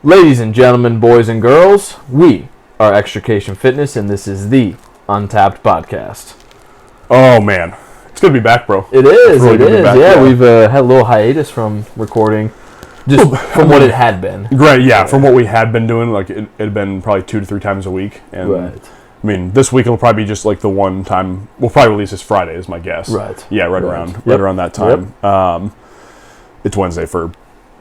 Ladies and gentlemen, boys and girls, we are Extrication Fitness, and this is the Untapped Podcast. Oh, man. It's good to be back, bro. It is, really it is. Back, yeah, we've had a little hiatus from recording, just from what it had been. Great, yeah, from what we had been doing, like it had been probably 2 to 3 times a week. And Right. I mean, this week it'll probably be just like the one time. We'll probably release this Friday, is my guess. Right. Yeah, right around that time. It's Wednesday for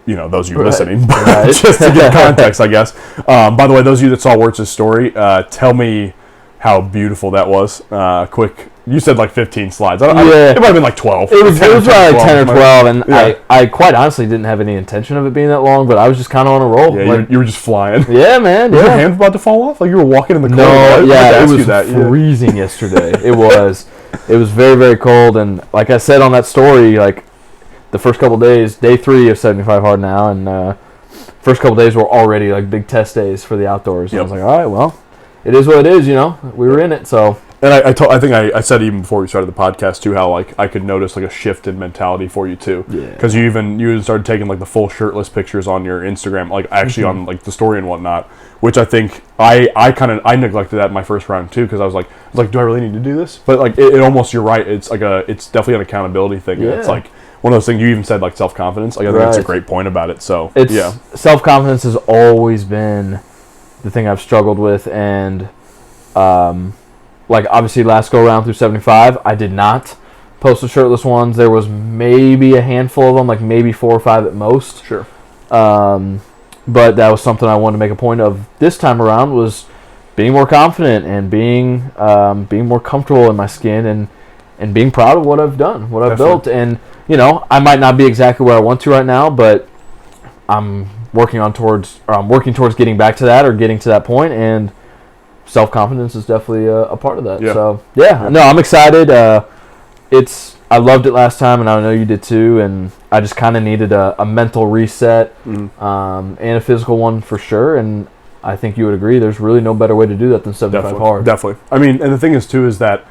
those of you listening, but just to get context, I guess. By the way, those of you that saw Wirtz's story, tell me how beautiful that was. Quick, you said like 15 slides. It might have been like 12. It was probably like 10 or 12, and yeah. I quite honestly didn't have any intention of it being that long, but I was just kind of on a roll. Yeah, you were just flying. Yeah, man. Was your hand about to fall off? Like you were walking in the cold? No, yeah, it was freezing yesterday. It was very, very cold, and like I said on that story, like the first couple days, day 3 of 75 Hard now, and first couple days were already like big test days for the outdoors. And I was like, all right, well, it is what it is, we were in it, so. And I think I said even before we started the podcast too, how like I could notice like a shift in mentality for you too. Yeah. Because you even started taking like the full shirtless pictures on your Instagram, like actually on like the story and whatnot, which I think I neglected that in my first round too, because I was like, do I really need to do this? But like it almost, you're right. It's like it's definitely an accountability thing. Yeah. It's like one of those things. You even said like self-confidence. Like I think that's a great point about it. So self-confidence has always been the thing I've struggled with, and like obviously last go around through 75, I did not post the shirtless ones. There was maybe a handful of them, like maybe 4 or 5 at most. Sure. But that was something I wanted to make a point of this time around, was being more confident and being more comfortable in my skin and being proud of what I've done, what I've built. And I might not be exactly where I want to right now, but I'm working towards getting back to that, or getting to that point, and self-confidence is definitely a part of that. Yeah. So no, I'm excited. I loved it last time, and I know you did too, and I just kind of needed a mental reset, and a physical one for sure, and I think you would agree there's really no better way to do that than 75 hard. Definitely. I mean, and the thing is too is that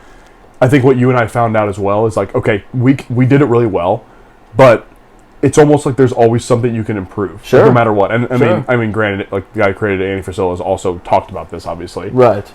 I think what you and I found out as well is like, okay, we did it really well, but it's almost like there's always something you can improve, sure, no matter what. And I mean, granted, like the guy who created Andy Frisella has also talked about this, obviously, right,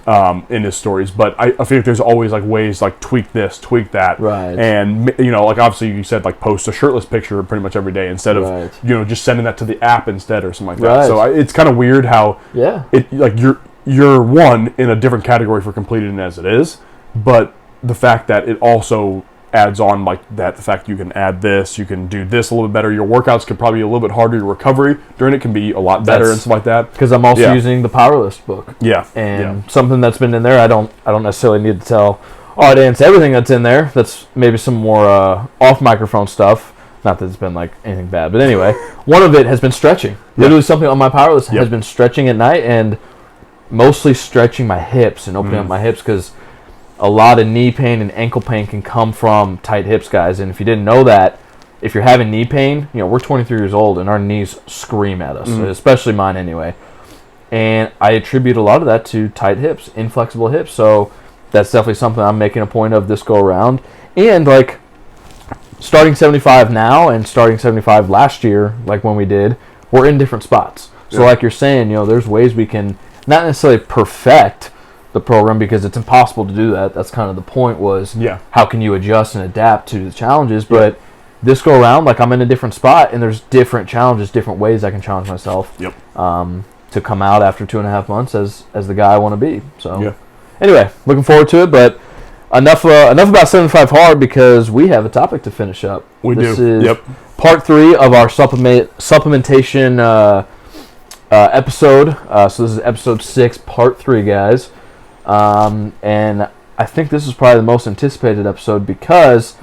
in his stories. But I feel like there's always like ways like tweak this, tweak that, right. And like obviously you said like post a shirtless picture pretty much every day instead of just sending that to the app instead or something like that. So it's kind of weird how it like you're one in a different category for completing as it is, but the fact that it also adds on like that, the fact you can add this, you can do this a little bit better. Your workouts can probably be a little bit harder. Your recovery during it can be a lot better and stuff like that. Because I'm also using the Powerlist book. Yeah. And something that's been in there, I don't necessarily need to tell audience everything that's in there. That's maybe some more off microphone stuff. Not that it's been like anything bad, but anyway, one of it has been stretching. Literally something on my Powerlist has been stretching at night, and mostly stretching my hips and opening up my hips, because a lot of knee pain and ankle pain can come from tight hips, guys. And if you didn't know that, if you're having knee pain, we're 23 years old and our knees scream at us, especially mine anyway. And I attribute a lot of that to tight hips, inflexible hips. So that's definitely something I'm making a point of this go around. And like starting 75 now and starting 75 last year, like when we did, we're in different spots. So like you're saying, there's ways we can not necessarily perfect the program, because it's impossible to do that. That's kind of the point, was how can you adjust and adapt to the challenges. But this go around, like I'm in a different spot, and there's different challenges, different ways I can challenge myself to come out after 2.5 months as the guy I want to be. So anyway, looking forward to it. But enough about 75 hard, because we have a topic to finish up. This is part 3 of our supplementation episode. So this is episode 6, part 3, guys. And I think this is probably the most anticipated episode, because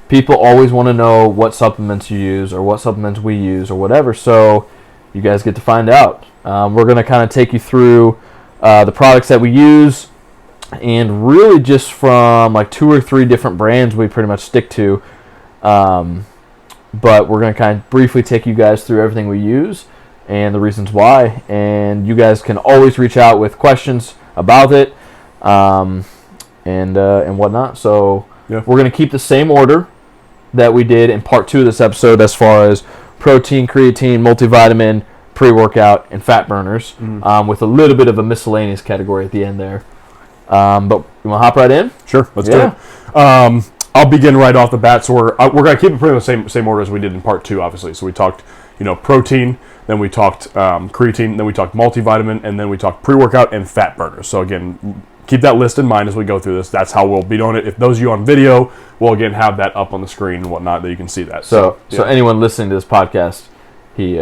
people always want to know what supplements you use, or what supplements we use, or whatever. So you guys get to find out. We're going to kind of take you through the products that we use, and really just from like 2 or 3 different brands we pretty much stick to. But we're going to kind of briefly take you guys through everything we use and the reasons why. And you guys can always reach out with questions about it, and whatnot. So we're going to keep the same order that we did in part 2 of this episode, as far as protein, creatine, multivitamin, pre-workout, and fat burners, with a little bit of a miscellaneous category at the end there. But you want to hop right in? Sure, let's do it. I'll begin right off the bat. So we're going to keep it pretty much the same order as we did in part 2, obviously. So we talked, protein, then we talked creatine, then we talked multivitamin, and then we talked pre-workout and fat burners. So again, keep that list in mind as we go through this. That's how we'll be doing it. If those of you on video, we'll again have that up on the screen and whatnot that you can see that. So anyone listening to this podcast, he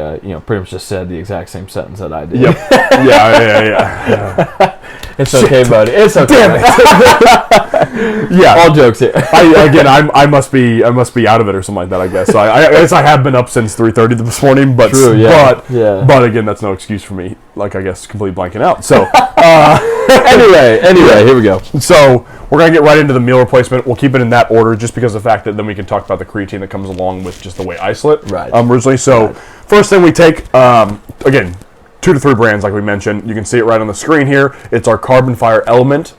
pretty much just said the exact same sentence that I did. Yep. Yeah. It's okay, buddy. It's okay. Damn it. Yeah. All jokes here. I must be out of it or something like that, I guess. So I guess I have been up since 3:30 this morning, but true, yeah. But again, that's no excuse for me. Like, I guess completely blanking out. So anyway, here we go. So we're gonna get right into the meal replacement. We'll keep it in that order, just because of the fact that then we can talk about the creatine that comes along with just the whey isolate. Right. Originally, so first thing we take, again, 2 to 3 brands, like we mentioned. You can see it right on the screen here. It's our Carbon Fire Element.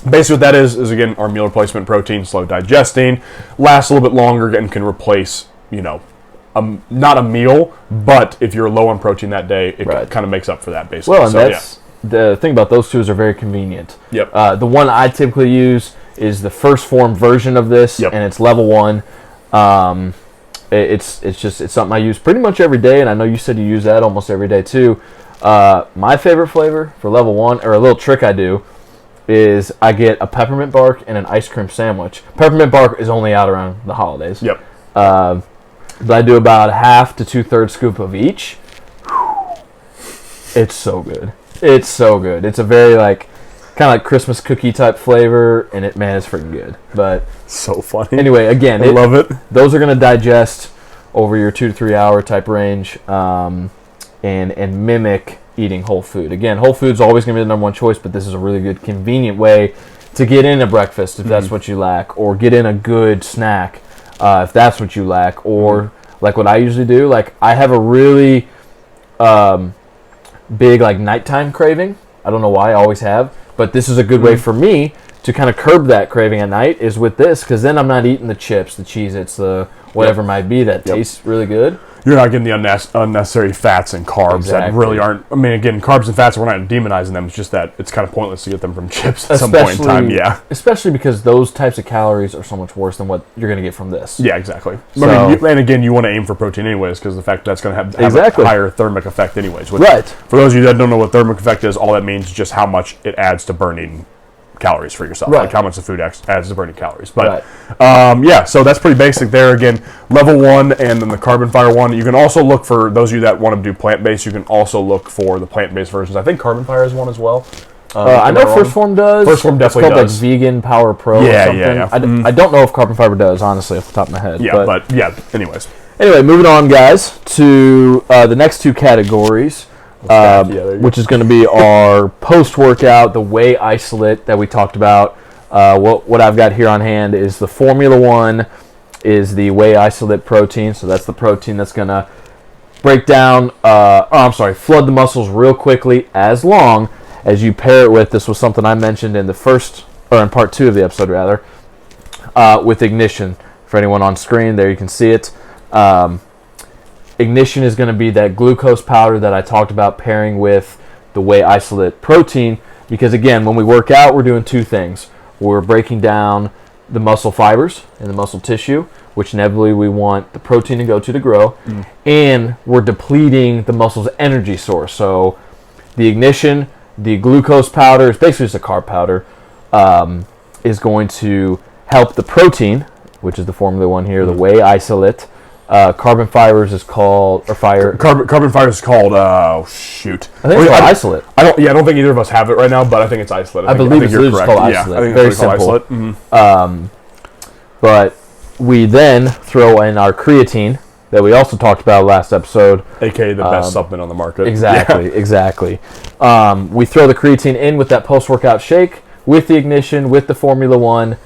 Basically what that is again our meal replacement protein, slow digesting, lasts a little bit longer, and can replace, not a meal, but if you're low on protein that day, it kind of makes up for that, basically. Well, and that's the thing about those two is they're very convenient. Yep. The one I typically use is the First Form version of this, and it's level 1. It's something I use pretty much every day, and I know you said you use that almost every day too. My favorite flavor for level 1, or a little trick I do, is I get a peppermint bark and an ice cream sandwich. Peppermint bark is only out around the holidays. Yep. But I do about 1/2 to 2/3 scoop of each. It's so good. It's so good. It's a very kind of like Christmas cookie type flavor, and it's freaking good. But so funny. Anyway, again, I love it. Those are going to digest over your 2 to 3 hour type range, and mimic eating whole food. Again, whole food's always going to be the number one choice, but this is a really good, convenient way to get in a breakfast if that's what you lack, or get in a good snack if that's what you lack, or like what I usually do. Like, I have a really big nighttime craving. I don't know why, I always have, but this is a good way for me to kind of curb that craving at night, is with this, because then I'm not eating the chips, the Cheez-Its, the whatever it might be that tastes really good. You're not getting the unnecessary fats and carbs that really aren't. I mean, again, carbs and fats, we're not demonizing them. It's just that it's kind of pointless to get them from chips at some point in time. Yeah. Especially because those types of calories are so much worse than what you're going to get from this. Yeah, exactly. So, I mean, and again, you want to aim for protein anyways, because the fact that's going to have a higher thermic effect anyways. Which, for those of you that don't know what thermic effect is, all that means is just how much it adds to burning calories for yourself, like how much the food adds to burning calories. But so that's pretty basic there. Again, level 1 and then the Carbon Fire one. You can also look for those of you that want to do plant-based. You can also look for the plant-based versions. I think Carbon Fire is one as well. I know First Form does. First Form definitely does. It's called Vegan Power Pro or something. I don't know if Carbon Fiber does, honestly, off the top of my head. Anyways. Anyway, moving on, guys, to the next 2 categories. Which is going to be our post-workout, the whey isolate that we talked about. What I've got here on hand is the Formula 1, is the whey isolate protein. So that's the protein that's going to break down, flood the muscles real quickly, as long as you pair it with, this was something I mentioned in the in part 2 of the episode rather, with Ignition. For anyone on screen, there you can see it. Ignition is going to be that glucose powder that I talked about pairing with the whey isolate protein, because again, when we work out, we're doing 2 things. We're breaking down the muscle fibers and the muscle tissue, which inevitably we want the protein to go to grow, and we're depleting the muscle's energy source. So the Ignition, the glucose powder, is basically just a carb powder, is going to help the protein, which is the Formula 1 here, the whey isolate. Carbon Fibers is called, or Fire. Carbon Fibers is called. I think it's called isolate. I don't think either of us have it right now, but I think it's isolate. I believe it's called isolate. I think very it's simple. Isolate. But we then throw in our creatine that we also talked about last episode, aka the best supplement on the market. Exactly. We throw the creatine in with that post-workout shake, with the Ignition, with the Formula 1.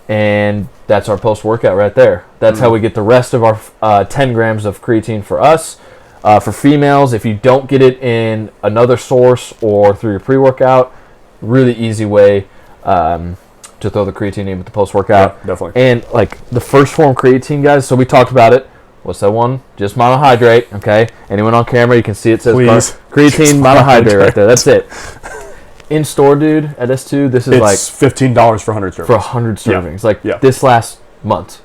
And that's our post-workout right there. That's how we get the rest of our 10 grams of creatine for us. For females, if you don't get it in another source or through your pre-workout, really easy way to throw the creatine in with the post-workout. Yeah, definitely. And the First Form creatine, guys, so we talked about it. What's that one? Just monohydrate, okay? Anyone on camera, you can see it says creatine monohydrate right there. That's it. In store, dude, at S2, this is it's $15 for 100 servings. For 100 servings. This last month.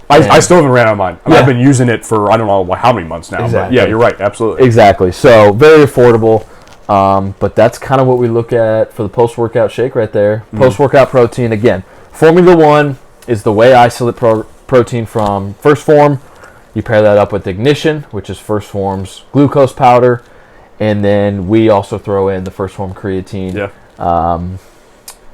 I still haven't ran out of mine. I've been using it for I don't know how many months now. Exactly. But yeah, you're right. Absolutely. Exactly. So, very affordable. But that's kind of what we look at for the post-workout shake right there. Post-workout protein, again, Formula 1 is the whey isolate protein from First Form. You pair that up with Ignition, which is First Form's glucose powder. And then we also throw in the First Form creatine. Yeah.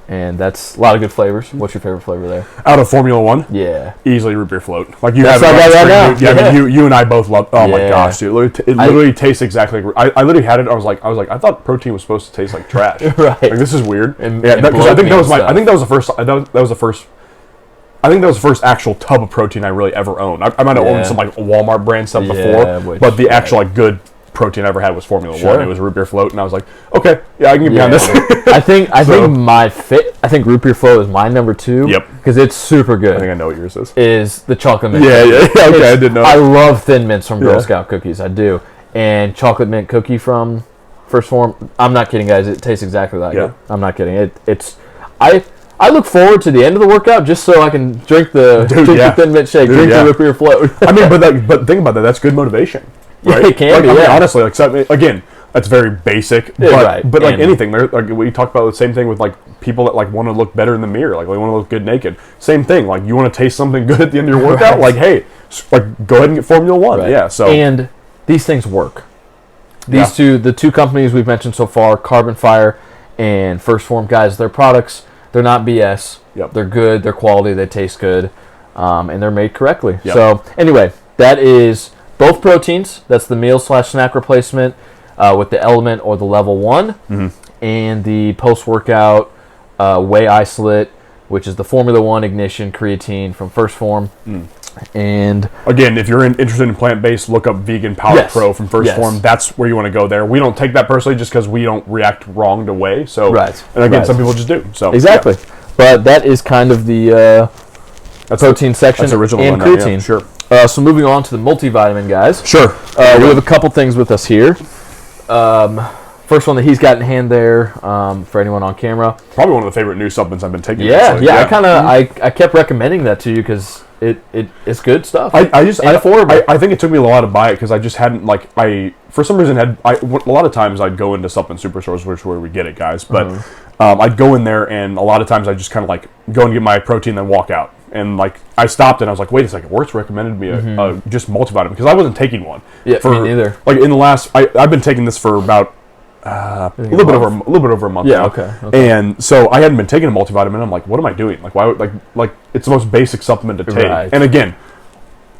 And that's a lot of good flavors. What's your favorite flavor there? Out of Formula 1? Yeah. Easily root beer float. Like you that's have right now. Yeah, I mean, you and I both love. Oh my gosh, dude! It literally tastes exactly. I literally had it. I was like, I thought protein was supposed to taste like trash. Right. Like this is weird. Because I think that was I think that was the first. That was the first. I think that was the first actual tub of protein I really ever owned. I might have owned some like Walmart brand stuff before, but the actual like good protein I ever had was Formula 1. It was root beer float, and I was like, okay, yeah, I can get behind this. I think root beer float is my number 2. Yep. Because it's super good. I think I know what yours is. Is the chocolate mint. Yeah. Okay, I didn't know. I love Thin Mints from Girl Scout cookies. I do. And chocolate mint cookie from First Form. I'm not kidding, guys. It tastes exactly like it. I'm not kidding. I look forward to the end of the workout just so I can drink the Thin Mint shake, drink the root beer float. I mean, but think about that. That's good motivation. Right? It can be, honestly, like, so, again, that's very basic, but like anything, like we talked about the same thing with like people that like want to look better in the mirror, like they want to look good naked. Same thing, like you want to taste something good at the end of your workout, like hey, like go ahead and get Formula 1. Yeah, so and these things work. These the two companies we've mentioned so far, Carbon Fire and First Form, guys, their products, they're not BS. Yep. They're good, they're quality, they taste good, and they're made correctly. Yep. So anyway, that is both proteins. That's the meal/snack replacement with the Element or the Level 1, and the post-workout whey isolate, which is the Formula 1 Ignition creatine from First Form. And again, if you're interested in plant-based, look up Vegan Power Pro from First Form. That's where you want to go there. We don't take that personally just because we don't react wrong to whey. So, and again, some people just do. So exactly. But that is kind of the protein section that's original and creatine. Sure. So moving on to the multivitamin, guys. Sure. We have a couple things with us here. First one that he's got in hand there for anyone on camera. Probably one of the favorite new supplements I've been taking. Yeah. I kept recommending that to you because it's good stuff. I think it took me a while to buy it because I just hadn't for some reason a lot of times I'd go into supplement superstores, which is where we get it, guys. But I'd go in there and a lot of times I just kind of like go and get my protein, then walk out. And like I stopped and I was like, wait a second, Wirtz recommended me a just multivitamin because I wasn't taking one. Yeah, me neither. Like in the last, I've been taking this for about a little bit over a month now. Okay. And so I hadn't been taking a multivitamin. I'm like, what am I doing? Like, why? Like it's the most basic supplement to take. Right. And again,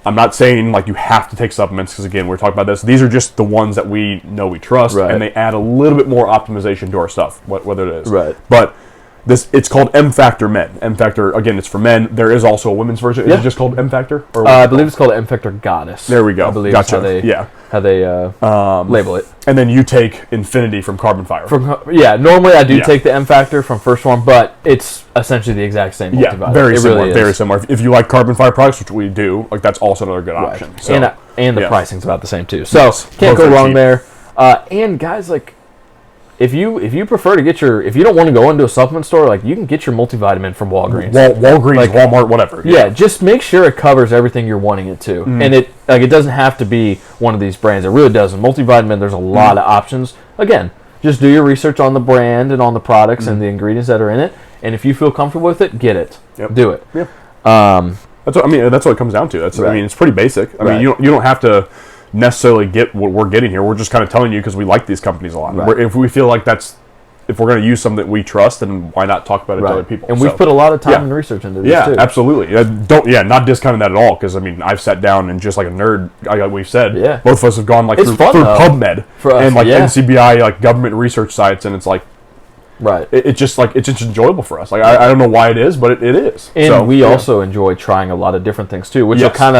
I'm not saying like you have to take supplements because again, we're talking about this. These are just the ones that we know we trust, and they add a little bit more optimization to our stuff, whether it is. Right. But it's called M Factor Men. M Factor, again, it's for men. There is also a women's version. Is it just called M Factor? Or I believe it's called M Factor Goddess. There we go. I believe gotcha. How they label it. And then you take Infinity from Carbon Fire. Normally I do take the M Factor from First Form, but it's essentially the exact same multivitamin. Yeah, very similar. If you like Carbon Fire products, which we do, like that's also another good option. So, and the pricing's about the same too. So can't go wrong there. And guys, like if you prefer to get if you don't want to go into a supplement store, like you can get your multivitamin from Walgreens. Walgreens, Walmart, whatever. Yeah, just make sure it covers everything you're wanting it to. And it doesn't have to be one of these brands. It really doesn't. Multivitamin, there's a lot of options. Again, just do your research on the brand and on the products and the ingredients that are in it. And if you feel comfortable with it, get it. Yep. Do it. Yep. That's what it comes down to. I mean, it's pretty basic. I mean, you don't have to necessarily get what we're getting here. We're just kind of telling you because we like these companies a lot. Right. If we feel like if we're going to use something that we trust, then why not talk about it to other people? And we've put a lot of time and research into this too. Yeah, absolutely. Not discounting that at all because I mean I've sat down and just like a nerd, like we've said, both of us have gone like through PubMed and like NCBI like government research sites, and it's like it's just enjoyable for us. Like I don't know why it is, but it is. And we also enjoy trying a lot of different things too, which will kind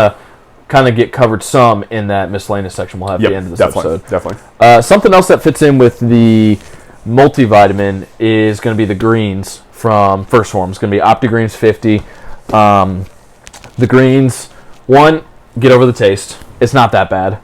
of get covered some in that miscellaneous section we'll have at the end of this episode. Definitely. Something else that fits in with the multivitamin is going to be the greens from First Form. It's going to be OptiGreens 50. The greens, get over the taste. It's not that bad.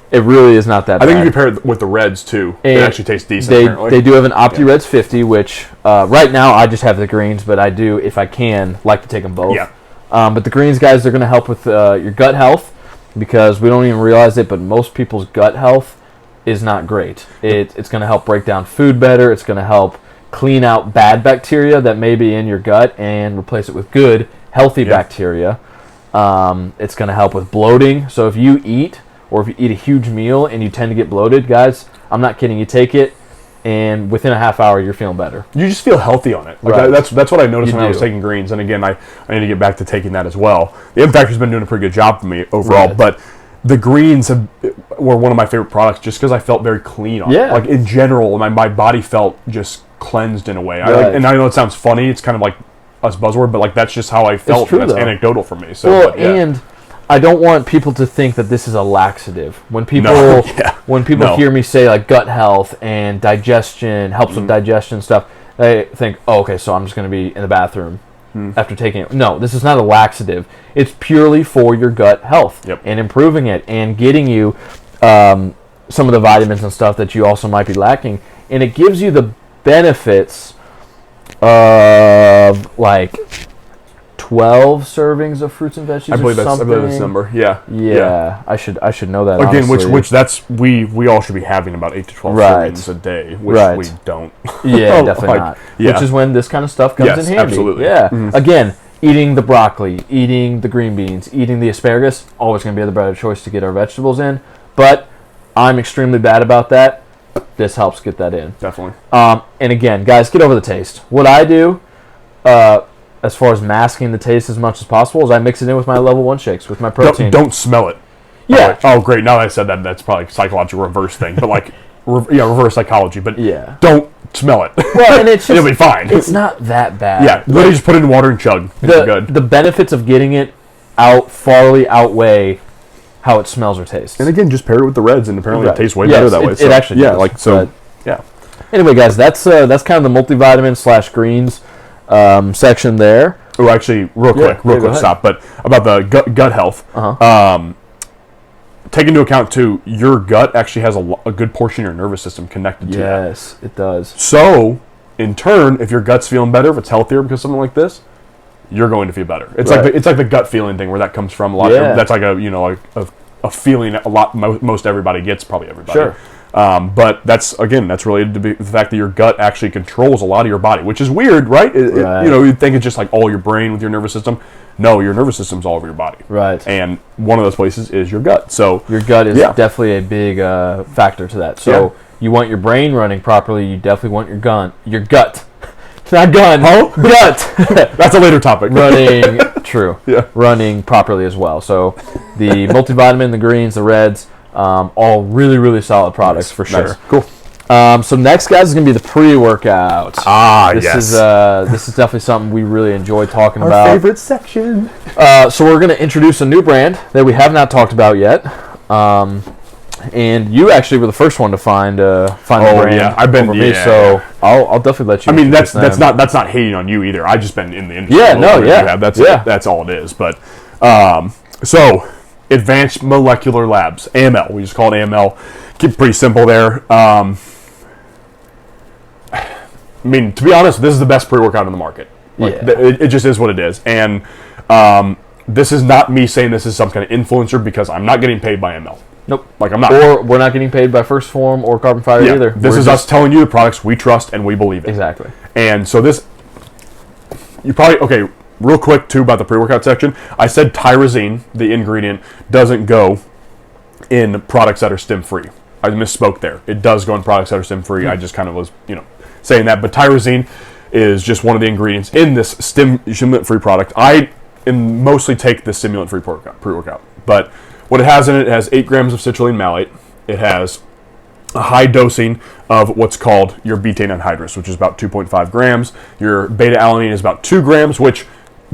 It really is not that bad. I think you compare it with the Reds, too. It actually tastes decent, apparently. They do have an OptiReds 50, which right now I just have the greens, but I do, if I can, like to take them both. Yeah. But the greens, guys, they're going to help with your gut health because we don't even realize it, but most people's gut health is not great. It's going to help break down food better. It's going to help clean out bad bacteria that may be in your gut and replace it with good, healthy bacteria. It's going to help with bloating. So if you eat, or if you eat a huge meal and you tend to get bloated, guys, I'm not kidding. You take it, and within a half hour, you're feeling better. You just feel healthy on it. Like right. That's what I noticed when I was taking greens. And again, I need to get back to taking that as well. The M Factor's been doing a pretty good job for me overall, but the greens were one of my favorite products just because I felt very clean on it. Like in general, my body felt just cleansed in a way. And I know it sounds funny. It's kind of like us buzzword, but like that's just how I felt. True, that's though. Anecdotal for me. So, and I don't want people to think that this is a laxative. When people hear me say like gut health and digestion, helps with digestion stuff, they think, oh, okay, so I'm just going to be in the bathroom after taking it. No, this is not a laxative. It's purely for your gut health and improving it and getting you some of the vitamins and stuff that you also might be lacking. And it gives you the benefits of like 12 servings of fruits and veggies. I believe that's the number. Yeah. I should know that. Again, which that's we all should be having about 8 to 12 servings a day, which we don't. Yeah, definitely not. Which is when this kind of stuff comes in handy. Absolutely. Yeah. Mm-hmm. Again, eating the broccoli, eating the green beans, eating the asparagus, always going to be the better choice to get our vegetables in. But I'm extremely bad about that. This helps get that in. Definitely. And again, guys, get over the taste. What I do, as far as masking the taste as much as possible, is I mix it in with my level 1 shakes, with my protein. Don't smell it. Yeah. Oh, great. Now that I said that, that's probably a psychological reverse thing. But like, reverse psychology. But don't smell it. Well, and it's just, it'll be fine. It's not that bad. Yeah. Literally just put it in water and chug. You're good. The benefits of getting it out farly outweigh how it smells or tastes. And again, just pair it with the Reds, and apparently it tastes way better that way. It actually does. Anyway, guys, that's kind of the multivitamin / greens section there. Oh, actually, real quick, stop. But about the gut health, take into account too, your gut actually has a good portion of your nervous system connected to that. Yes, it does. So, in turn, if your gut's feeling better, if it's healthier because of something like this, you're going to feel better. It's like the gut feeling thing where that comes from a lot. That's like a feeling most everybody gets, probably everybody. Sure. But that's related to the fact that your gut actually controls a lot of your body, which is weird, right? You'd think it's just like all your brain with your nervous system. No, your nervous system's all over your body. Right. And one of those places is your gut. So your gut is definitely a big factor to that. So you want your brain running properly, you definitely want your gut. Not gun. Oh? Gut. That's a later topic. Running. True. Yeah. Running properly as well. So the multivitamin, the greens, the Reds, all really, really solid products for sure. Nice. Cool. So next, guys, is going to be the pre-workout. This is definitely something we really enjoy talking about. Our favorite section. So we're going to introduce a new brand that we have not talked about yet. And you actually were the first one to find the brand. Yeah, I've been me, so I'll definitely let you. I mean, that's not hating on you either. I've just been in the industry. That's all it is. But so Advanced Molecular Labs, AML. We just call it AML. Keep it pretty simple there. I mean, to be honest, this is the best pre-workout in the market. It just is what it is. And this is not me saying this is some kind of influencer because I'm not getting paid by AML. Nope. Like I'm not. Or we're not getting paid by First Form or Carbon Fiber either. This is us telling you the products we trust and we believe in. Exactly. And so real quick too about the pre-workout section. I said tyrosine, the ingredient, doesn't go in products that are stim-free. I misspoke there. It does go in products that are stim-free. I just kind of was, saying that. But tyrosine is just one of the ingredients in this stimulant-free product. I mostly take the stimulant-free pre-workout. But what it has in it has 8 grams of citrulline malate. It has a high dosing of what's called your betaine anhydrous, which is about 2.5 grams. Your beta-alanine is about 2 grams, which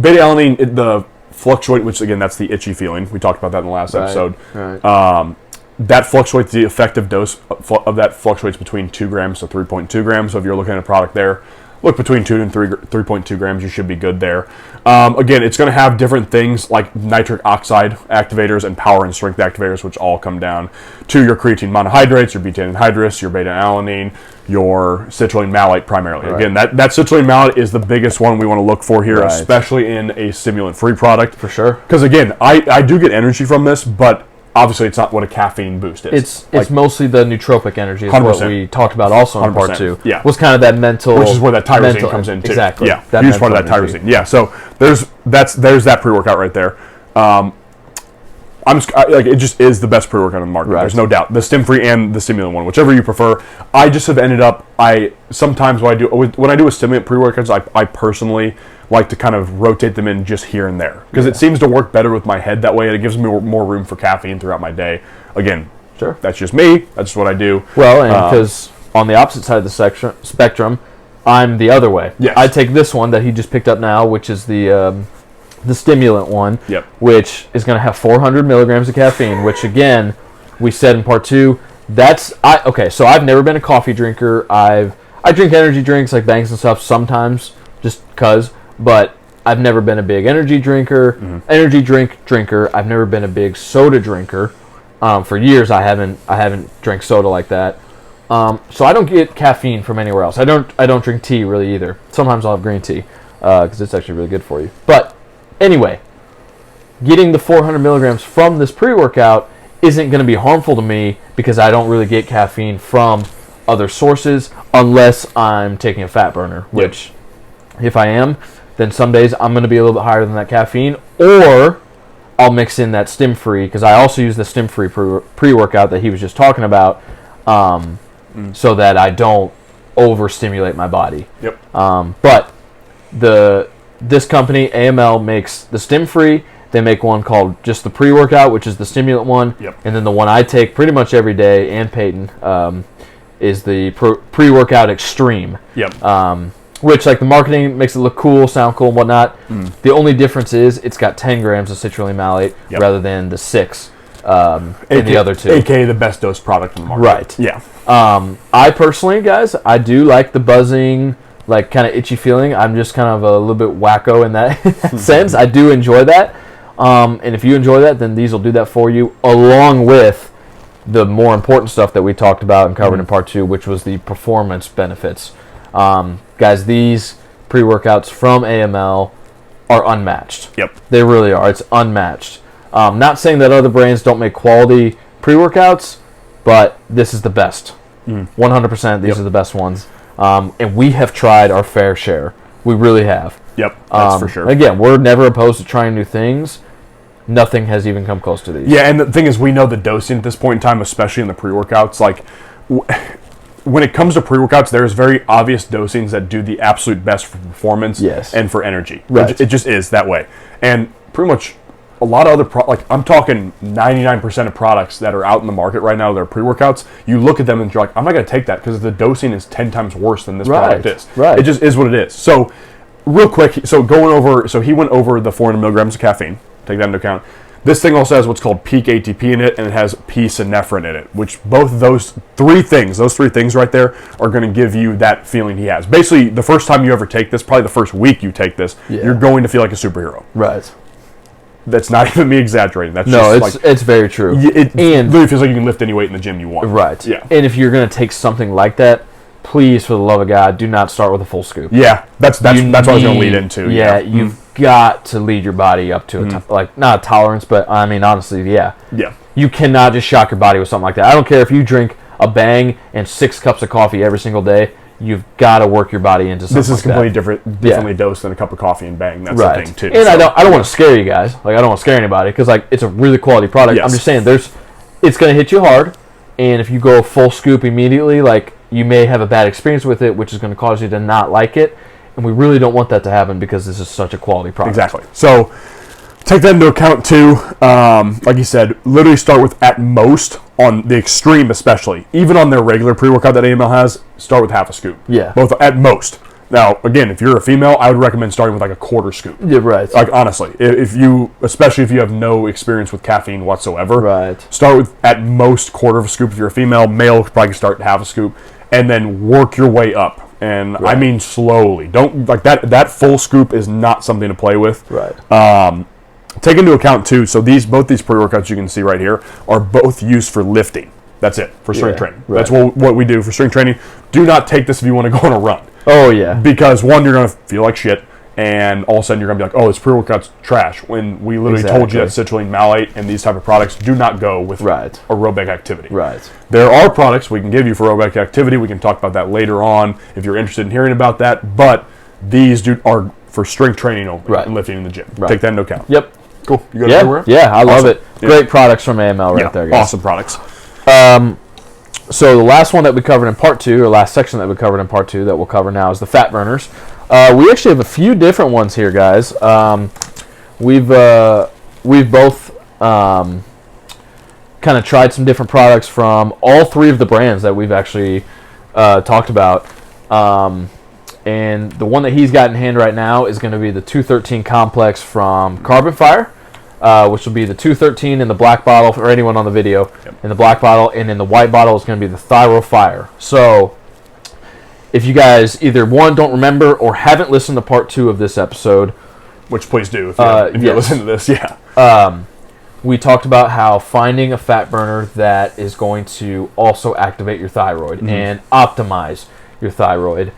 beta-alanine, the fluctuate, which again, that's the itchy feeling. We talked about that in the last episode. Right. That fluctuates, the effective dose of that fluctuates between 2 grams to 3.2 grams. So if you're looking at a product there, look between 2 and 3.2 grams. You should be good there. Again, it's going to have different things like nitric oxide activators and power and strength activators, which all come down to your creatine monohydrates, your betaine anhydrous, your beta-alanine, your citrulline malate primarily. Right. Again, that citrulline malate is the biggest one we want to look for here, especially in a stimulant-free product. For sure. Because again, I do get energy from this, but obviously it's not what a caffeine boost is. It's mostly the nootropic energy is 100%. What we talked about also in part 2. Yeah. Was kind of that mental... Which is where that tyrosine comes in too. Exactly. Yeah, huge part of that tyrosine. Yeah, so there's that pre-workout right there. It just is the best pre-workout on the market. Right. There's no doubt. The stim-free and the stimulant one, whichever you prefer. I just have ended up. Sometimes when I do a stimulant pre-workouts, I personally like to kind of rotate them in just here and there because it seems to work better with my head that way, and it gives me more room for caffeine throughout my day. Again, sure, that's just me. That's just what I do. Well, and because on the opposite side of the spectrum, I'm the other way. Yes. I take this one that he just picked up now, which is the stimulant one, which is going to have 400 milligrams of caffeine, which again, we said in part 2, so I've never been a coffee drinker. I drink energy drinks like Banks and stuff sometimes, just because, but I've never been a big energy drinker, energy drink drinker. I've never been a big soda drinker. For years, I haven't drank soda like that. So I don't get caffeine from anywhere else. I don't drink tea really either. Sometimes I'll have green tea because it's actually really good for you. But anyway, getting the 400 milligrams from this pre-workout isn't going to be harmful to me because I don't really get caffeine from other sources unless I'm taking a fat burner, which if I am, then some days I'm going to be a little bit higher than that caffeine, or I'll mix in that stim-free because I also use the stim-free pre-workout that he was just talking about so that I don't overstimulate my body. Yep. But this company, AML, makes the stim-free. They make one called just the pre-workout, which is the stimulant one. Yep. And then the one I take pretty much every day, and Peyton, is the pre-workout extreme. Yep. Which, like, the marketing makes it look cool, sound cool, and whatnot. The only difference is it's got 10 grams of citrulline malate rather than the 6 in the other two. AKA the best dose product in the market. Right. Yeah. I personally, guys, I do like the buzzing, like, kind of itchy feeling. I'm just kind of a little bit wacko in that sense. I do enjoy that. And if you enjoy that, then these will do that for you, along with the more important stuff that we talked about and covered in part 2, which was the performance benefits. Guys, these pre-workouts from AML are unmatched. Yep. They really are. It's unmatched. Not saying that other brands don't make quality pre-workouts, but this is the best. 100%, these are the best ones. And we have tried our fair share. We really have. Yep, that's for sure. Again, we're never opposed to trying new things. Nothing has even come close to these. Yeah, and the thing is, we know the dosing at this point in time, especially in the pre-workouts. Like, when it comes to pre-workouts, there's very obvious dosings that do the absolute best for performance and for energy. Right. It just is that way. And pretty much a lot of other I'm talking 99% of products that are out in the market right now that are pre-workouts, you look at them and you're like, I'm not going to take that because the dosing is 10 times worse than this product is. Right. It just is what it is. So, real quick, he went over the 400 milligrams of caffeine. Take that into account. This thing also has what's called peak ATP in it, and it has P-synephrine in it, which both those three things right there, are going to give you that feeling he has. Basically, the first time you ever take this, probably the first week you take this, you're going to feel like a superhero. Right. That's not even me exaggerating. That's it's very true. It literally feels like you can lift any weight in the gym you want. Right. Yeah. And if you're going to take something like that, please, for the love of God, do not start with a full scoop. Yeah, that's what I was going to lead into. Yeah, you've got to lead your body up to not a tolerance, but I mean, honestly, yeah. You cannot just shock your body with something like that. I don't care if you drink a Bang and 6 cups of coffee every single day. You've got to work your body into something. This is completely differently dosed than a cup of coffee and Bang. That's the thing too. And I don't want to scare you guys. Like, I don't want to scare anybody because it's a really quality product. Yes. I'm just saying it's going to hit you hard, and if you go full scoop immediately, you may have a bad experience with it, which is going to cause you to not like it. And we really don't want that to happen because this is such a quality product. Exactly. So take that into account too. Like you said, literally start with at most, on the extreme especially, even on their regular pre-workout that AML has, start with half a scoop. Yeah. Both at most. Now, again, if you're a female, I would recommend starting with like a quarter scoop. Yeah, right. Like, honestly, especially if you have no experience with caffeine whatsoever, right. Start with at most quarter of a scoop if you're a female. Male could probably start half a scoop, and then work your way up. and I mean slowly. Don't like that. That full scoop is not something to play with. Right. Take into account too. So both these pre-workouts you can see right here are both used for lifting. That's it for strength training. Right. That's what we do for strength training. Do not take this if you want to go on a run. Oh yeah. Because one, you're gonna feel like shit. And all of a sudden, you're going to be like, oh, this pre-workout's trash. When we literally told you that citrulline, malate, and these type of products do not go with aerobic activity. Right. There are products we can give you for aerobic activity. We can talk about that later on if you're interested in hearing about that. But these are for strength training only and lifting in the gym. Right. Take that into account. Yep. Cool. You got it everywhere? Yeah, I love it. Yeah. Great products from AML right there, guys. Awesome products. So the last one that we covered in part 2, or last section that we covered in part 2 that we'll cover now is the fat burners. We actually have a few different ones here, guys. We've both kind of tried some different products from all 3 of the brands that we've actually talked about. And the one that he's got in hand right now is going to be the 213 complex from Carbon Fire, which will be the 213 in the black bottle for anyone on the video. In the black bottle, and in the white bottle is going to be the Thyro Fire. So if you guys either, one, don't remember or haven't listened to part 2 of this episode, which please do if you're listening to this, we talked about how finding a fat burner that is going to also activate your thyroid and optimize your thyroid.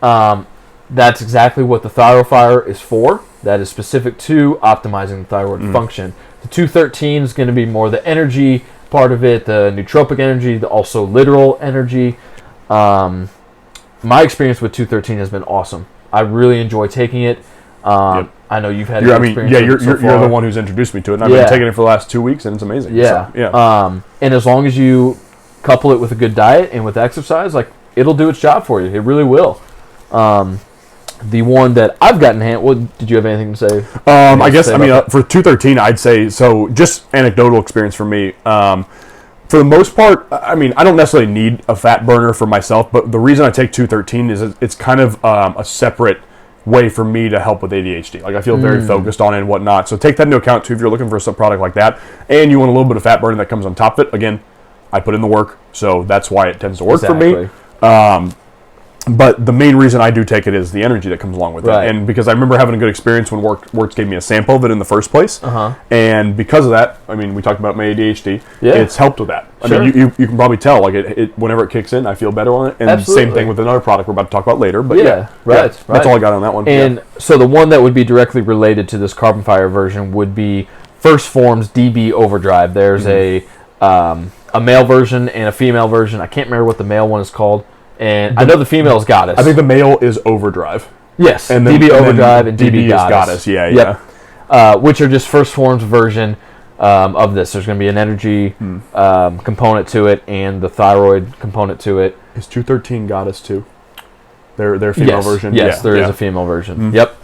That's exactly what the Thyro Fire is for. That is specific to optimizing the thyroid function. The 213 is going to be more the energy part of it, the nootropic energy, the also literal energy. My experience with 213 has been awesome. I really enjoy taking it. I know you've had a good experience with it so far. You're the one who's introduced me to it, and I've been taking it for the last 2 weeks, and it's amazing. Yeah. So, and as long as you couple it with a good diet and with exercise, like, it'll do its job for you. It really will. The one that I've gotten hand, did you have anything to say? I guess, for 213, I'd say, so just anecdotal experience for me. For the most part, I don't necessarily need a fat burner for myself, but the reason I take 213 is it's kind of a separate way for me to help with ADHD. Like, I feel very focused on it and whatnot. So take that into account, too, if you're looking for some product like that, and you want a little bit of fat burner that comes on top of it. Again, I put in the work, so that's why it tends to work for me. But the main reason I do take it is the energy that comes along with it. And because I remember having a good experience when Works gave me a sample of it in the first place. And because of that, we talked about my ADHD. It's helped with that. You can probably tell, like, it whenever it kicks in, I feel better on it. And same thing with another product we're about to talk about later. But that's all I got on that one. And so the one that would be directly related to this Carbon Fire version would be First Form's DB Overdrive. There's a male version and a female version. I can't remember what the male one is called. And I know the female's Goddess. I think the male is Overdrive. Yes, and DB Overdrive and DB Goddess. Which are just First Form's version of this. There's going to be an energy component to it and the thyroid component to it. Is 213 Goddess too? Their female version? Yes, there is a female version. Yep.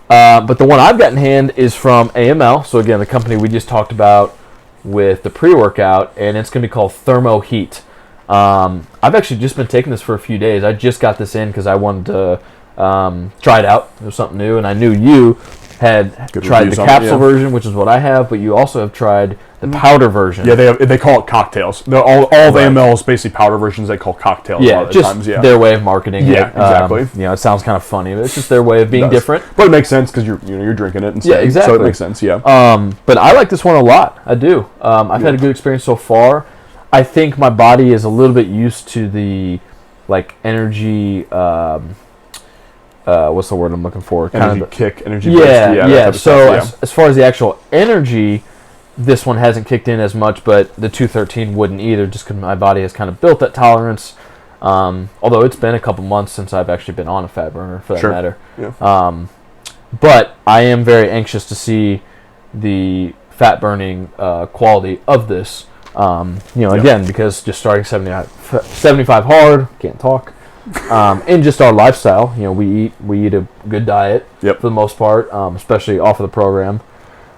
But the one I've got in hand is from AML. So again, the company we just talked about with the pre-workout, and it's going to be called Thermo Heat. I've actually just been taking this for a few days. I just got this in because I wanted to try it out. It was something new, and I knew you had tried the capsule version, which is what I have, but you also have tried the powder version. Yeah, they call it cocktails. All the AML's basically powder versions they call cocktails a lot of times. Yeah, their way of marketing it. Exactly. It sounds kind of funny, but it's just their way of being different. But it makes sense because you're drinking it instead. Yeah, exactly. So it makes sense, but I like this one a lot. I do. I've had a good experience so far. I think my body is a little bit used to the, like, energy, what's the word I'm looking for? Energy kick, energy boost. Yeah. So as far as the actual energy, this one hasn't kicked in as much, but the 213 wouldn't either, just because my body has kind of built that tolerance. Although it's been a couple months since I've actually been on a fat burner, for that matter. Yeah. But I am very anxious to see the fat burning quality of this. Again, because just starting 75 hard, can't talk, and just our lifestyle, we eat a good diet for the most part, especially off of the program.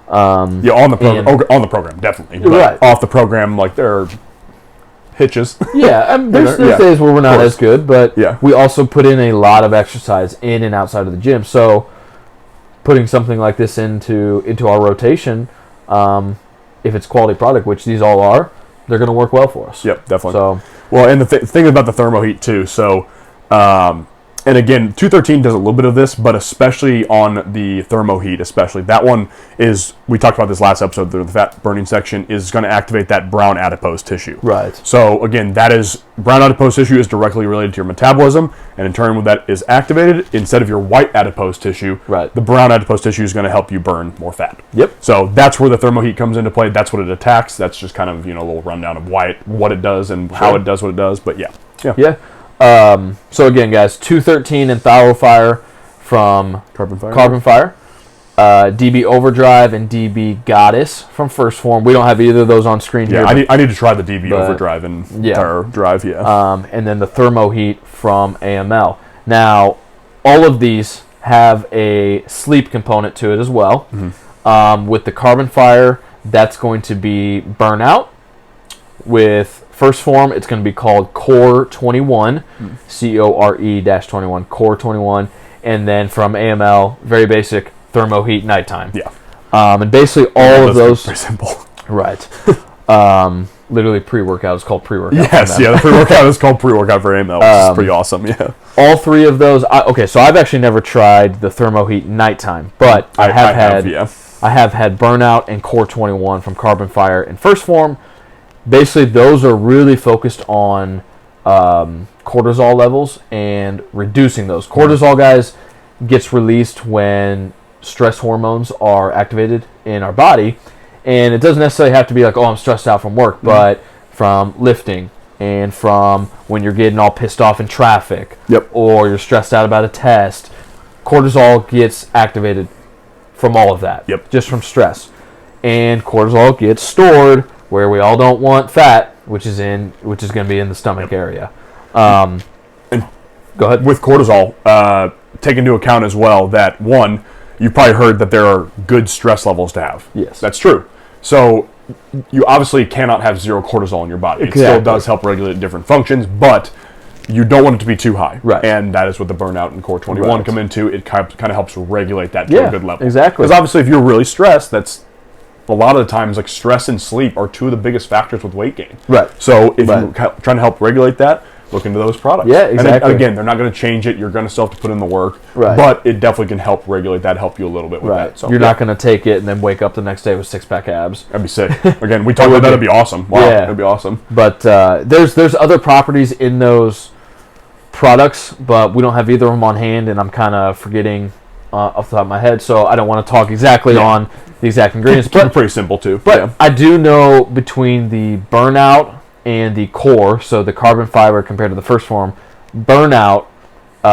On the program, definitely. But off the program, like, there are hitches. There's days where we're not as good, but we also put in a lot of exercise in and outside of the gym. So putting something like this into our rotation, if it's quality product, which these all are, they're going to work well for us. Yep, definitely. So, well, and the thing about the Thermo Heat too. So, And again, 213 does a little bit of this, but especially on the ThermoHeat, especially. That one is, we talked about this last episode, the fat burning section is going to activate that brown adipose tissue. Right. So again, that is, brown adipose tissue is directly related to your metabolism, and in turn when that is activated, instead of your white adipose tissue, the brown adipose tissue is going to help you burn more fat. Yep. So that's where the ThermoHeat comes into play. That's what it attacks. That's just kind of, a little rundown of what it does and how it does what it does. But yeah. So again, guys, 213 and ThyroFire from Carbon Fire. DB Overdrive and DB Goddess from First Form. We don't have either of those on screen here. I need to try the DB Overdrive and ThyroDrive, and then the ThermoHeat from AML. Now, all of these have a sleep component to it as well. With the Carbon Fire, that's going to be burnout. With First Form, it's going to be called Core 21, CORE-21, Core 21. And then from AML, very basic, ThermoHeat nighttime. Yeah. And basically all of those. Pretty simple. Right. Literally pre-workout is called pre-workout. Yes, the pre-workout is called pre-workout for AML, which is pretty awesome, yeah. All three of those, so I've actually never tried the ThermoHeat nighttime, but I have had Burnout and Core 21 from Carbon Fire in First Form. Basically, those are really focused on cortisol levels and reducing those. Cortisol, guys, gets released when stress hormones are activated in our body. And it doesn't necessarily have to be like, I'm stressed out from work, but from lifting and from when you're getting all pissed off in traffic or you're stressed out about a test. Cortisol gets activated from all of that, just from stress. And cortisol gets stored where we all don't want fat, which is going to be in the stomach area. And go ahead. With cortisol, take into account as well that, one, you've probably heard that there are good stress levels to have. Yes. That's true. So you obviously cannot have zero cortisol in your body. It still does help regulate different functions, but you don't want it to be too high. Right. And that is what the Burnout and Core 21 come into. It kind of helps regulate that to a good level. Exactly. Because obviously if you're really stressed, that's a lot of the times, like, stress and sleep are two of the biggest factors with weight gain. Right. So if you're trying to help regulate that, look into those products. Yeah, exactly. And again, they're not going to change it. You're going to still have to put in the work. Right. But it definitely can help regulate that, help you a little bit with that. So, you're not going to take it and then wake up the next day with six-pack abs. That'd be sick. Again, we talked about that. That'd be awesome. Wow, that'd be awesome. But there's other properties in those products, but we don't have either of them on hand, and I'm kind of forgetting off the top of my head, so I don't want to talk exactly on the exact ingredients. But pretty simple too. But I do know between the Burnout and the Core, so the Carbon Fiber compared to the First Form, Burnout,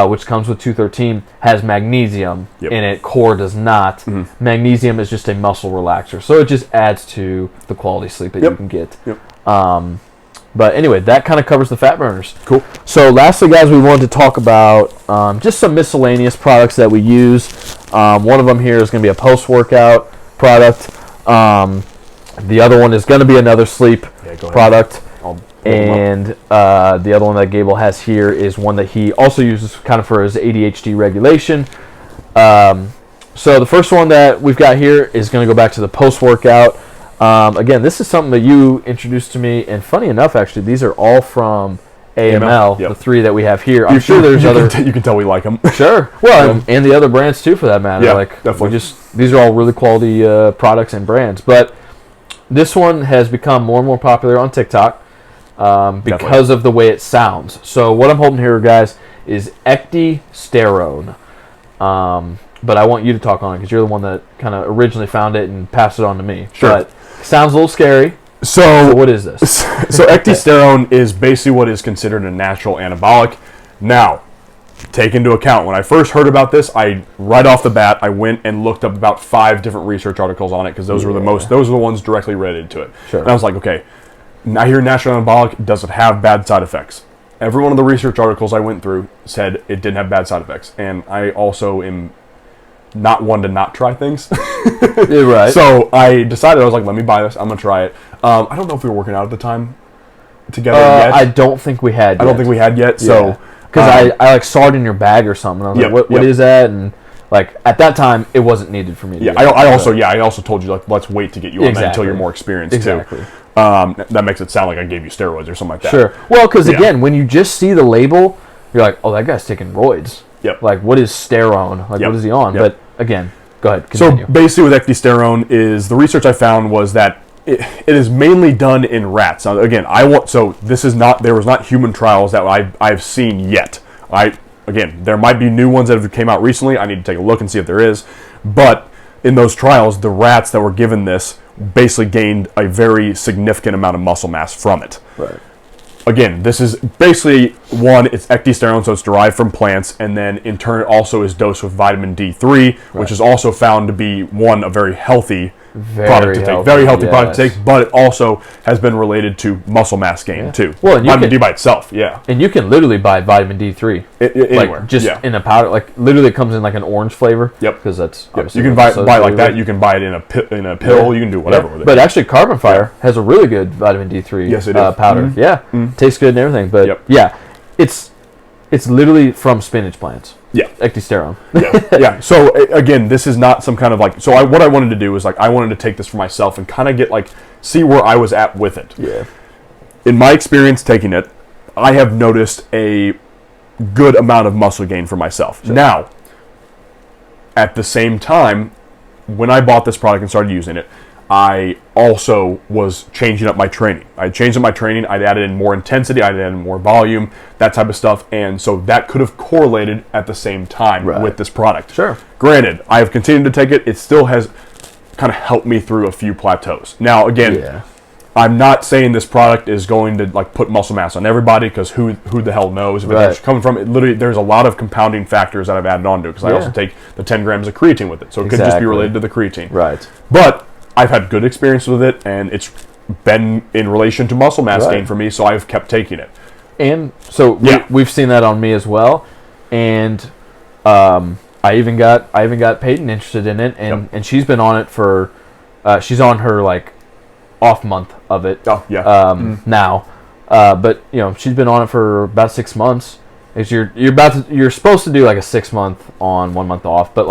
which comes with 213, has magnesium in it. Core does not. Magnesium is just a muscle relaxer, so it just adds to the quality sleep that you can get. But anyway, that kind of covers the fat burners. Cool. So lastly, guys, we wanted to talk about just some miscellaneous products that we use. One of them here is going to be a post-workout product. The other one is going to be another sleep product. And the other one that Gable has here is one that he also uses kind of for his ADHD regulation. So the first one that we've got here is going to go back to the post-workout. Again, this is something that you introduced to me, and funny enough, actually, these are all from AML, the three that we have here. I'm sure there's other... You can tell we like them. Sure. Well, and the other brands, too, for that matter. Yeah, like, definitely. These are all really quality products and brands. But this one has become more and more popular on TikTok because of the way it sounds. So what I'm holding here, guys, is ecdysterone. But I want you to talk on it because you're the one that kind of originally found it and passed it on to me. Sure. But sounds a little scary. So what is this? So ecdysterone is basically what is considered a natural anabolic. Now, take into account, when I first heard about this, right off the bat, I went and looked up about 5 different research articles on it because those were the ones directly related to it. Sure. And I was like, okay, I hear natural anabolic, does it have bad side effects? Every one of the research articles I went through said it didn't have bad side effects. And I also am not one to not try things. Right. So I decided, I was like, let me buy this. I'm going to try it. I don't know if we were working out at the time together yet. I don't think we had yet. I don't think we had yet. So because I like saw it in your bag or something. I was like, what is that? And like at that time, it wasn't needed for me to get I also told you, like, let's wait to get you on that until you're more experienced too. That makes it sound like I gave you steroids or something like that. Sure. Well, because again, when you just see the label, you're like, oh, that guy's taking roids. Yep. Like, what is sterone? Like, what is he on? Yep. But again, go ahead. Continue. So basically, with ecdysterone is the research I found was that it is mainly done in rats. Now, again, there was not human trials that I've seen yet. Again, there might be new ones that have came out recently. I need to take a look and see if there is. But in those trials, the rats that were given this basically gained a very significant amount of muscle mass from it. Right. Again, this is basically, it's ecdysterone, so it's derived from plants, and then in turn also is dosed with vitamin D3, which is also found to be a very healthy product to take. Very healthy product to take, but it also has been related to muscle mass gain too. Well, vitamin D by itself, and you can literally buy vitamin D3 anywhere, like just in a powder. Like literally, it comes in like an orange flavor. Yep, because that's you can buy like that. You can buy it in a pill. You can do whatever with it. But actually, Carbon Fire has a really good vitamin D3 powder. Mm-hmm. Yeah, tastes good and everything. But it's literally from spinach plants. Yeah, ecdysterone. Yeah. So again, this is not some kind of like. So what I wanted to do is I wanted to take this for myself and kind of get see where I was at with it. Yeah. In my experience taking it, I have noticed a good amount of muscle gain for myself. Sure. Now, at the same time, when I bought this product and started using it, I also was changing up my training. I changed up my training. I'd added in more intensity. I'd added in more volume, that type of stuff. And so that could have correlated at the same time with this product. Sure. Granted, I have continued to take it. It still has kind of helped me through a few plateaus. Now, again, I'm not saying this product is going to put muscle mass on everybody, because who the hell knows if it's coming from. It literally, there's a lot of compounding factors that I've added onto it, because I also take the 10 grams of creatine with it. So it could just be related to the creatine. Right. But I've had good experience with it, and it's been in relation to muscle mass gain for me, so I've kept taking it. And so we've seen that on me as well, and I even got Peyton interested in it, and she's been on it for she's on her off month of it. Oh yeah. Now, but she's been on it for about 6 months. You're supposed to do a 6 month on, 1 month off, but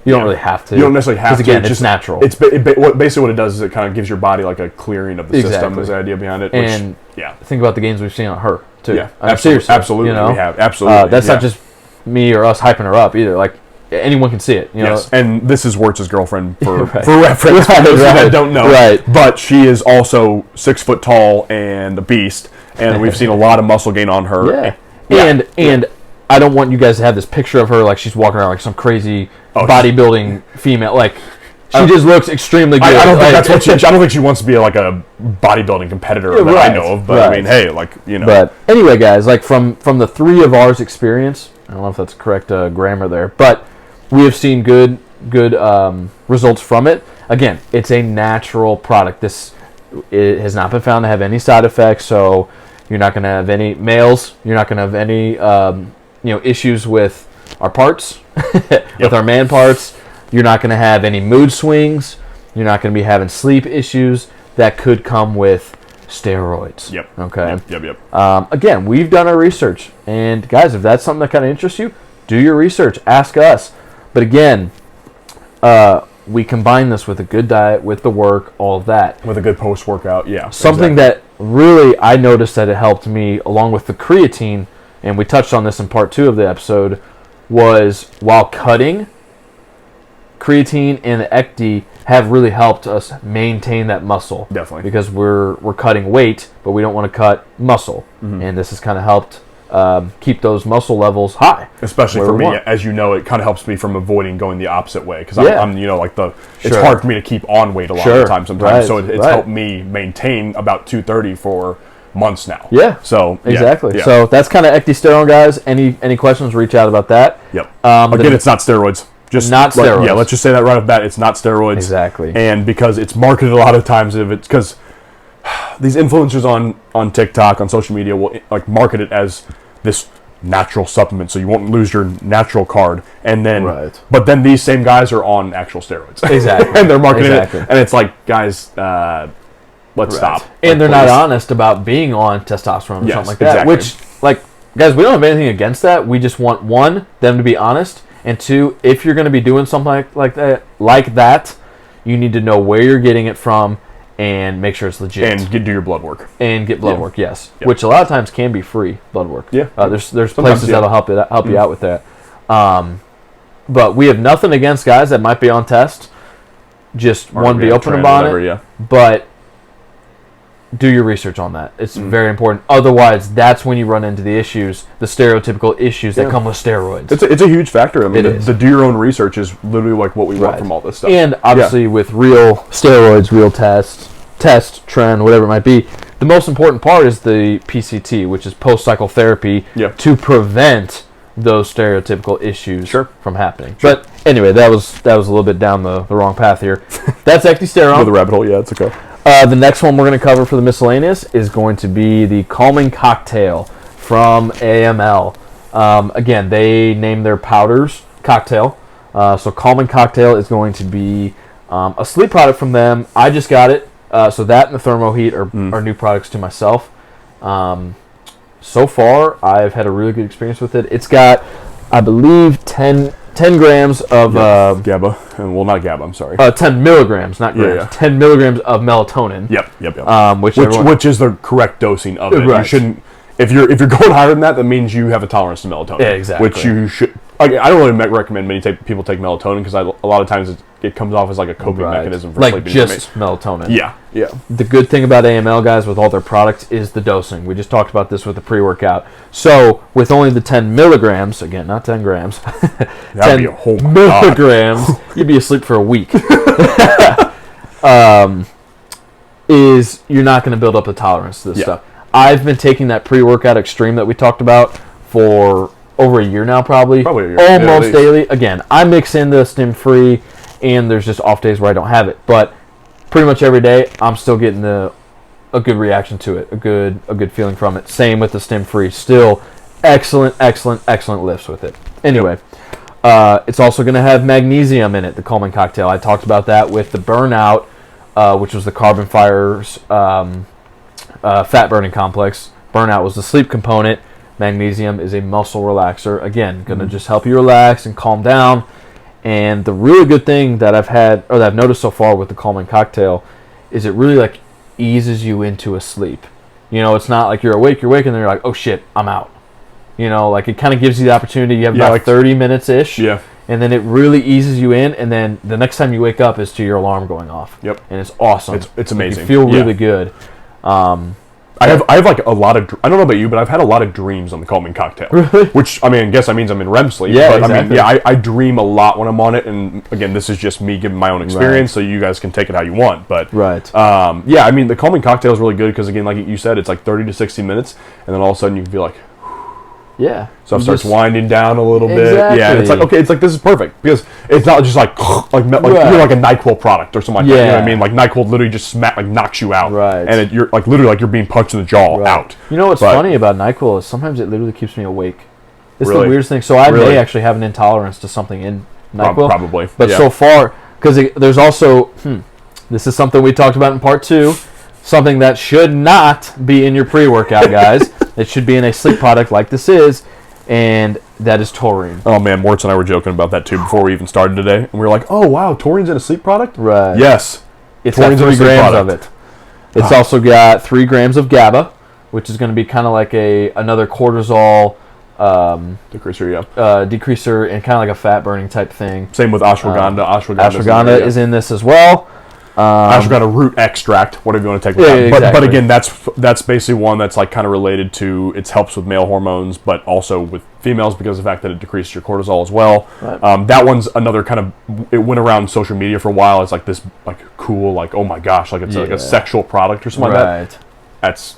you don't really have to. You don't necessarily have to. Again, it's natural. It's basically what it does is it kind of gives your body a clearing of the system. Is the idea behind it. And think about the gains we've seen on her too. Yeah, absolutely. We have absolutely. That's not just me or us hyping her up either. Anyone can see it. Yes, and this is Wirtz's girlfriend for reference. For those that don't know, but she is also 6 foot tall and a beast, and we've seen a lot of muscle gain on her. Yeah. And I don't want you guys to have this picture of her she's walking around like some crazy bodybuilding female. She just looks extremely good. I don't think that's what I don't think she wants to be a bodybuilding competitor that I know of. But I mean, hey, But anyway, guys, from the three of ours experience, I don't know if that's correct grammar there, but we have seen good results from it. Again, it's a natural product. It has not been found to have any side effects, so you're not going to have any males. You're not going to have any issues with our parts, with our man parts. You're not going to have any mood swings. You're not going to be having sleep issues that could come with steroids. Yep. Okay. Yep. Again, we've done our research, and guys, if that's something that kind of interests you, do your research. Ask us. But again, we combine this with a good diet, with the work, all of that. With a good post-workout, Something that really I noticed that it helped me, along with the creatine, and we touched on this in part 2 of the episode, was while cutting, creatine and the Ecdy have really helped us maintain that muscle. Definitely. Because we're cutting weight, but we don't want to cut muscle. Mm-hmm. And this has kind of helped keep those muscle levels high. Especially for me, as you know, it kind of helps me from avoiding going the opposite way. Because I'm it's hard for me to keep on weight a lot of the time sometimes. Right. So it's helped me maintain about 230 for months now. Yeah. So exactly. Yeah. So that's kind of ecdysterone, guys. Any questions? Reach out about that. Yep. Again, it's not steroids. Just not steroids. Yeah. Let's just say that right off the bat. It's not steroids. Exactly. And because it's marketed a lot of times, because these influencers on TikTok, on social media, will market it as this natural supplement, so you won't lose your natural card. And then, but then these same guys are on actual steroids. Exactly. And they're marketing it, and it's guys. Let's stop. And they're not honest about being on testosterone or something like that. Exactly. Which, guys, we don't have anything against that. We just want, 1, them to be honest, and 2, if you're going to be doing something like that, you need to know where you're getting it from and make sure it's legit. And do your blood work. And get blood work, yes. Yep. Which a lot of times can be free blood work. Yeah. There's places that'll help you out with that. But we have nothing against guys that might be on test. Just want to be open about it. Yeah. But do your research on that. It's very important. Otherwise, that's when you run into the issues, the stereotypical issues that come with steroids. It's a huge factor. I mean, the do your own research is literally like what we want from all this stuff. And obviously with real steroids, real test, trend, whatever it might be, the most important part is the PCT, which is post-cycle therapy to prevent those stereotypical issues from happening. Sure. But anyway, that was a little bit down the wrong path here. That's ecdysterone. With the rabbit hole, it's okay. The next one we're going to cover for the miscellaneous is going to be the Calming Cocktail from AML. Again, they name their powders cocktail. So Calming Cocktail is going to be a sleep product from them. I just got it. So that and the Thermo Heat are new products to myself. So far, I've had a really good experience with it. It's got, I believe, 10 grams of GABA. Well, not GABA. I'm sorry. 10 milligrams, not grams. 10 milligrams of melatonin. Yep. Which is the correct dosing of it. Right. You shouldn't. If you're going higher than that, that means you have a tolerance to melatonin. Yeah, exactly. Which you should. I don't really recommend many people take melatonin because a lot of times it comes off as like a coping mechanism for sleeping. Like just melatonin. Yeah. The good thing about AML, guys, with all their products is the dosing. We just talked about this with the pre-workout. So with only the 10 milligrams, again, not 10 grams, that would be a whole milligrams, you'd be asleep for a week. Is you're not going to build up a tolerance to this stuff. I've been taking that pre-workout extreme that we talked about for over a year now, probably a year. Almost daily. Again, I mix in the stim free, and there's just off days where I don't have it. But pretty much every day, I'm still getting a good reaction to it, a good feeling from it. Same with the stim free. Still excellent lifts with it. Anyway, it's also going to have magnesium in it, the Calming Cocktail. I talked about that with the Burnout, which was the Carbon Fire's fat burning complex. Burnout was the sleep component. Magnesium is a muscle relaxer. Again, going to just help you relax and calm down. And the really good thing that I've noticed so far with the Calming Cocktail is it really like eases you into a sleep. You know, it's not like you're awake, and then you're like, oh shit, I'm out. You know, like it kind of gives you the opportunity. You have about like 30 minutes-ish. Yeah. And then it really eases you in, and then the next time you wake up is to your alarm going off. Yep. And it's awesome. It's amazing. You feel really good. I have like a lot of, I don't know about you, but I've had a lot of dreams on the Calming Cocktail. Really? Which, I mean, I guess that means I'm in REM sleep. Yeah, but exactly. I dream a lot when I'm on it, and again, this is just me giving my own experience, so you guys can take it how you want. But, I mean, the Calming Cocktail is really good because, again, like you said, it's like 30 to 60 minutes, and then all of a sudden you can feel like, stuff starts winding down a little bit. Yeah, and it's like, okay, it's like, this is perfect because it's not just like you're like a NyQuil product or something like that. You know what I mean? Like NyQuil literally just knocks you out. Right. And you're like literally like you're being punched in the jaw out. You know what's funny about NyQuil is sometimes it literally keeps me awake. It's the weirdest thing. So I may actually have an intolerance to something in NyQuil. Probably. But so far, because there's also, this is something we talked about in part 2, something that should not be in your pre-workout, guys. It should be in a sleep product like this is, and that is taurine. Oh man, Moritz and I were joking about that too before we even started today, and we were like, "Oh wow, taurine's in a sleep product?" Right. Yes, it's got 3 grams of it. It's also got 3 grams of GABA, which is going to be kind of like another cortisol decreaser, and kind of like a fat burning type thing. Same with ashwagandha. Ashwagandha is in this as well. Ashwagandha root extract, whatever you want to take with that. Exactly. But again, that's basically one that's like kind of related to, it helps with male hormones, but also with females because of the fact that it decreases your cortisol as well. Right. That one's another kind of, it went around social media for a while. It's like this like cool, like, oh my gosh, like it's like a sexual product or something like that. That's...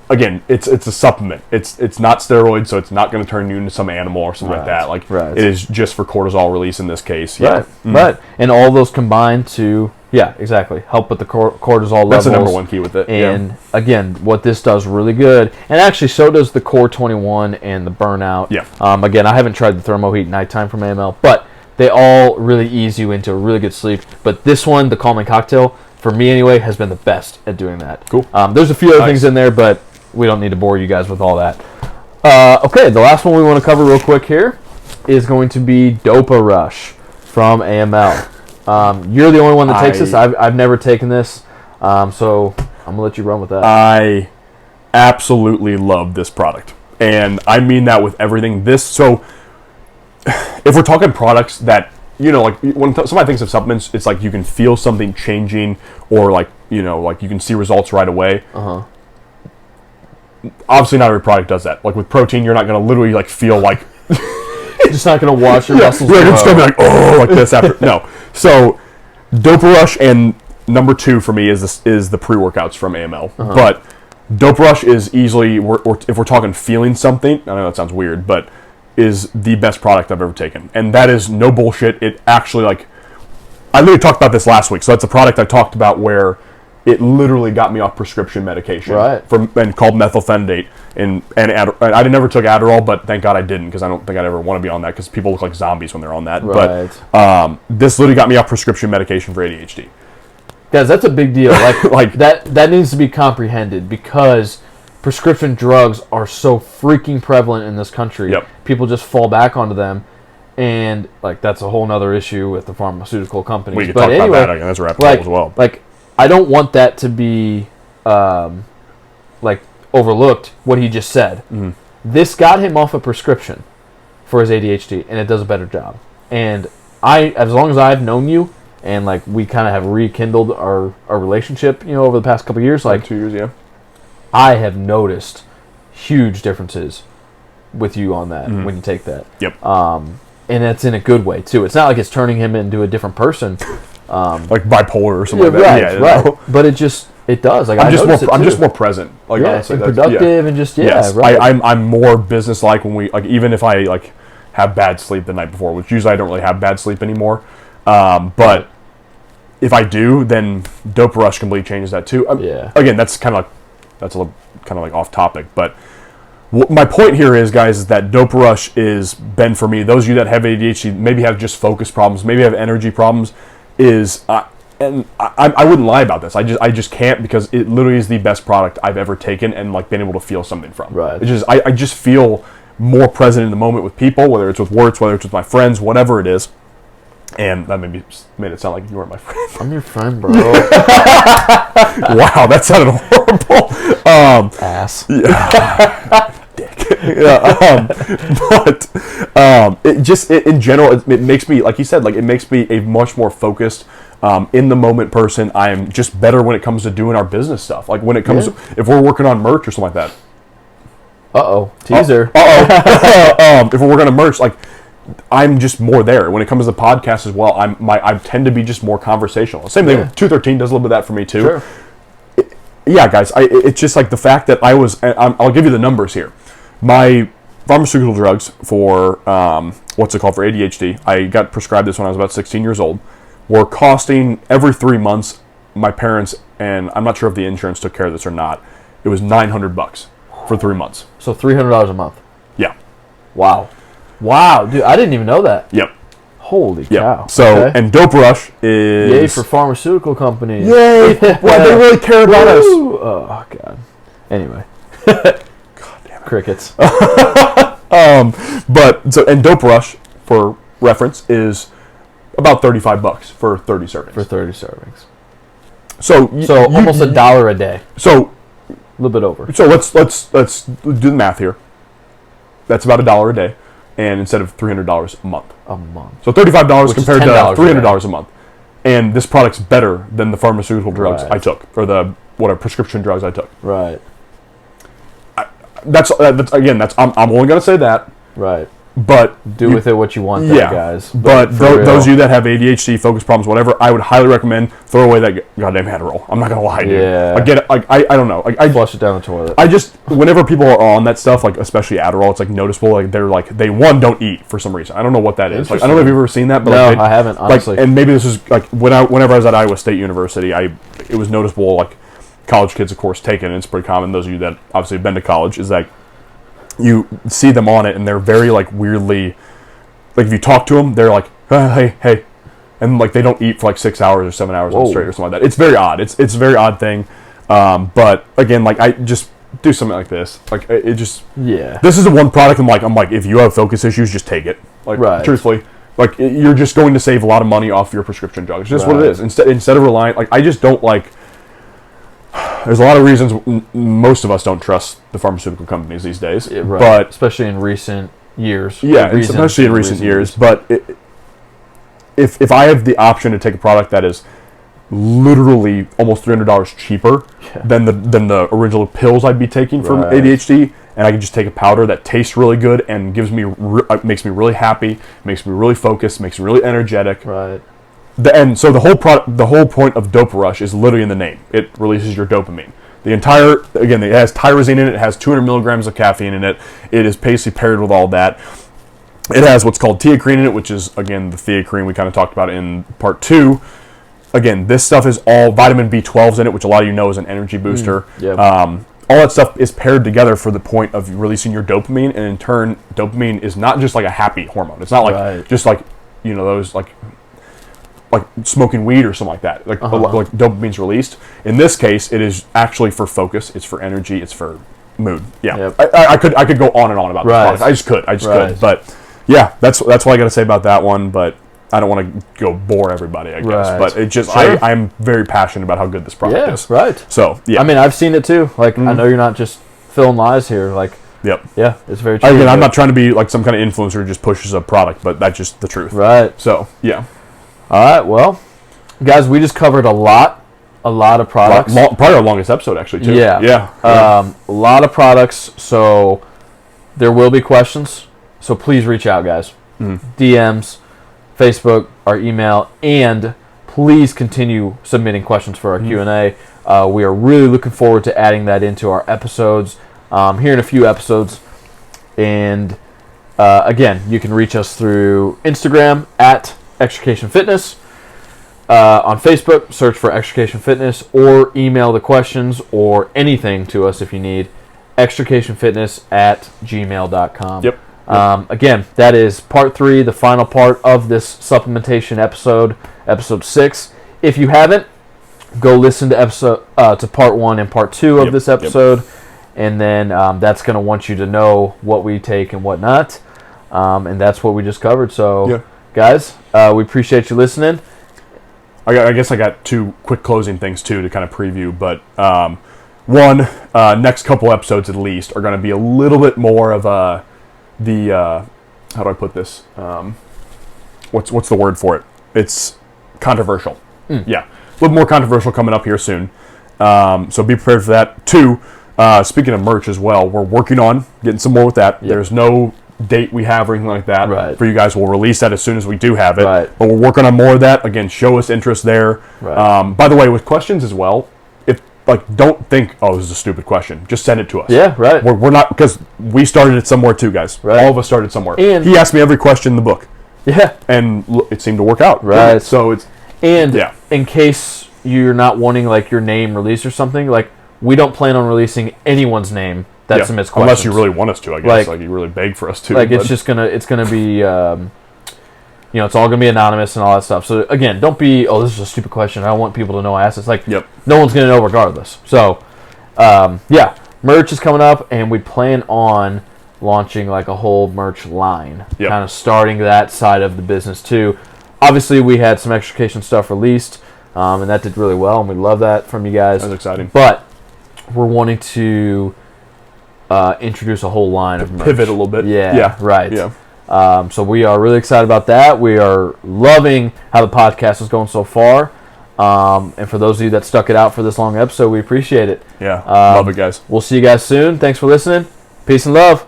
Again, it's a supplement. It's not steroids, so it's not going to turn you into some animal or something like that. Like it is just for cortisol release in this case. Yeah. Right. And all those combined to help with the cortisol levels. That's the number one key with it. And again, what this does really good, and actually so does the Core 21 and the Burnout. Yeah. Again, I haven't tried the Thermo Heat Nighttime from AML, but they all really ease you into a really good sleep. But this one, the Calming Cocktail, for me anyway, has been the best at doing that. Cool. There's a few other things in there, but we don't need to bore you guys with all that. Okay, the last one we want to cover real quick here is going to be Dopa Rush from AML. You're the only one that takes this. I've never taken this, so I'm gonna let you run with that. I absolutely love this product, and I mean that with everything. So if we're talking products that, like when somebody thinks of supplements, it's like you can feel something changing, or like like you can see results right away. Obviously, not every product does that. Like with protein, you're not gonna literally like feel like you're just not gonna watch your muscles. You're just gonna be like, oh, like this after. No. So Dopa Rush, and number 2 for me is the pre-workouts from AML. But Dopa Rush is easily, if we're talking feeling something, I know that sounds weird, but is the best product I've ever taken. And that is no bullshit. It actually, like, I literally talked about this last week. So that's a product I talked about where it literally got me off prescription medication. Right. And called methylphenidate. And I never took Adderall, but thank God I didn't, because I don't think I'd ever want to be on that, because people look like zombies when they're on that. Right. But this literally got me off prescription medication for ADHD. Guys, that's a big deal. Like that needs to be comprehended, because prescription drugs are so freaking prevalent in this country. Yep. People just fall back onto them, and like that's a whole other issue with the pharmaceutical companies. We could talk about that again. That's a rabbit hole as well. Like, I don't want that to be like overlooked, what he just said. Mm-hmm. This got him off a prescription for his ADHD, and it does a better job. And as long as I've known you, and like we kind of have rekindled our relationship, over the past couple of years, like 2 years, yeah. I have noticed huge differences with you on that when you take that. Yep. And that's in a good way too. It's not like it's turning him into a different person. Like bipolar or something like that. Right. But it does. Like I'm just more present. Like, honestly, and productive, and just right. I'm more businesslike when we, like, even if I like have bad sleep the night before, which usually I don't really have bad sleep anymore. But if I do, then Dopa Rush completely changes that too. Again, that's a little kind of like off topic, but my point here is, guys, is that Dopa Rush is been for me. Those of you that have ADHD, maybe have just focus problems, maybe have energy problems, and I wouldn't lie about this. I just can't, because it literally is the best product I've ever taken and like been able to feel something from. Right. It's just I just feel more present in the moment with people, whether it's with Wirtz, whether it's with my friends, whatever it is. And that made it sound like you weren't my friend. I'm your friend, bro. Wow, that sounded horrible. Ass. Yeah. Dick. Yeah, but in general, it makes me, like you said, like it makes me a much more focused, in the moment person. I am just better when it comes to doing our business stuff. Like when it comes to, if we're working on merch or something like that. Teaser. If we're working on merch, like, I'm just more there. When it comes to the podcast as well, I tend to be just more conversational. Same thing with 213 does a little bit of that for me too. Sure. Guys, it's just like the fact that I'll give you the numbers here. My pharmaceutical drugs for, for ADHD, I got prescribed this when I was about 16 years old, were costing every 3 months, my parents, and I'm not sure if the insurance took care of this or not, it was $900 for 3 months. So $300 a month. Yeah. Wow, dude, I didn't even know that. Yep. Holy cow. So, and Dopa Rush is... Yay for pharmaceutical companies. Yay! Well, they really care about us. Oh, God. Anyway. God damn it. Crickets. And Dopa Rush, for reference, is about $35 for 30 servings. For 30 servings. So almost $1 a day. So... A little bit over. So let's do the math here. That's about $1 a day, and instead of $300 a month. A month. So $35 compared to $300 a month, and this product's better than the pharmaceutical drugs I took, or the prescription drugs I took. Right. That's I'm only gonna say that. Right. But do with it what you want, there, guys. But those of you that have ADHD, focus problems, whatever, I would highly recommend throw away that goddamn Adderall. I'm not gonna lie, dude. Yeah. I get it. Like I don't know. Like I flush it down the toilet. I just, whenever people are on that stuff, like especially Adderall, it's like noticeable. Like they don't eat for some reason. I don't know what that is. Like I don't know if you've ever seen that, but no, I haven't, honestly. Like, and maybe this is like whenever I was at Iowa State University, it was noticeable. Like college kids, of course, take it, and it's pretty common. Those of you that obviously have been to college, is like you see them on it, and they're very like weirdly. Like, if you talk to them, they're like, hey. And, like, they don't eat for, like, 6 hours or 7 hours straight or something like that. It's very odd. It's a very odd thing. But, again, like, I just do something like this. Like, it just... Yeah. This is the one product I'm like, if you have focus issues, just take it. Like, truthfully. Like, you're just going to save a lot of money off your prescription drugs. It's just what it is. Instead of relying, like, I just don't like. There's a lot of reasons most of us don't trust the pharmaceutical companies these days, but especially in recent years. Yeah, especially in recent years. But if I have the option to take a product that is literally almost $300 cheaper than the original pills I'd be taking for ADHD, and I can just take a powder that tastes really good and gives me makes me really happy, makes me really focused, makes me really energetic. Right. And so the whole point of Dope Rush is literally in the name. It releases your dopamine. It has tyrosine in it. It has 200 milligrams of caffeine in it. It is basically paired with all that. It has what's called teacrine in it, which is, again, the theacrine we kind of talked about in part 2. Again, this stuff is all vitamin B12s in it, which a lot of you know is an energy booster. All that stuff is paired together for the point of releasing your dopamine, and in turn, dopamine is not just like a happy hormone. It's not like just like, you know, those like smoking weed or something like that. Like dopamine's released. In this case, it is actually for focus. It's for energy. It's for mood. Yeah, I could go on and on about this product. I just could. But yeah, that's what I got to say about that one. But I don't want to go bore everybody, I guess. But it just I'm very passionate about how good this product is. Right. So yeah, I mean, I've seen it too. Like I know you're not just filling lies here. Like yeah, it's very true. Again, I'm not trying to be like some kind of influencer who just pushes a product, but that's just the truth. Right. So yeah. All right, well, guys, we just covered a lot of products. Probably our longest episode, actually, too. Yeah. A lot of products, so there will be questions. So please reach out, guys. DMs, Facebook, our email, and please continue submitting questions for our Q&A. We are really looking forward to adding that into our episodes here in a few episodes. And again, you can reach us through Instagram at Extrication Fitness. On Facebook, search for Extrication Fitness, or email the questions or anything to us if you need. extricationfitness@gmail.com. Yep. Again, that is part 3, the final part of this supplementation episode 6. If you haven't, go listen to part 1 and part 2 of this episode, and then that's going to want you to know what we take and what not, and that's what we just covered. So. Guys, we appreciate you listening. I guess I got 2 quick closing things, too, to kind of preview. But one, next couple episodes at least are going to be a little bit more of how do I put this? What's the word for it? It's controversial. Yeah, a little more controversial coming up here soon. So be prepared for that. 2, speaking of merch as well, we're working on getting some more with that. There's no date we have or anything like that for you guys. We'll release that as soon as we do have it, but we're working on more of that. Again, show us interest there. By the way, with questions as well, if don't think, oh, this is a stupid question, just send it to us. We're not, because we started it somewhere too, guys. All of us started somewhere, and he asked me every question in the book, and it seemed to work out. So it's in case you're not wanting like your name released or something, like we don't plan on releasing anyone's name that submits questions. Unless you really want us to, I guess. Like you really beg for us to. Like it's gonna be, it's all gonna be anonymous and all that stuff. So again, don't be, oh, this is a stupid question, I don't want people to know I asked this. Like, no one's gonna know regardless. So, merch is coming up, and we plan on launching like a whole merch line, kind of starting that side of the business too. Obviously, we had some Extrication stuff released, and that did really well, and we love that from you guys. That's exciting. But we're wanting to introduce a whole line of merch. Pivot a little bit. So we are really excited about that. We are loving how the podcast is going so far. And for those of you that stuck it out for this long episode, we appreciate it. Love it, guys. We'll see you guys soon. Thanks for listening. Peace and love.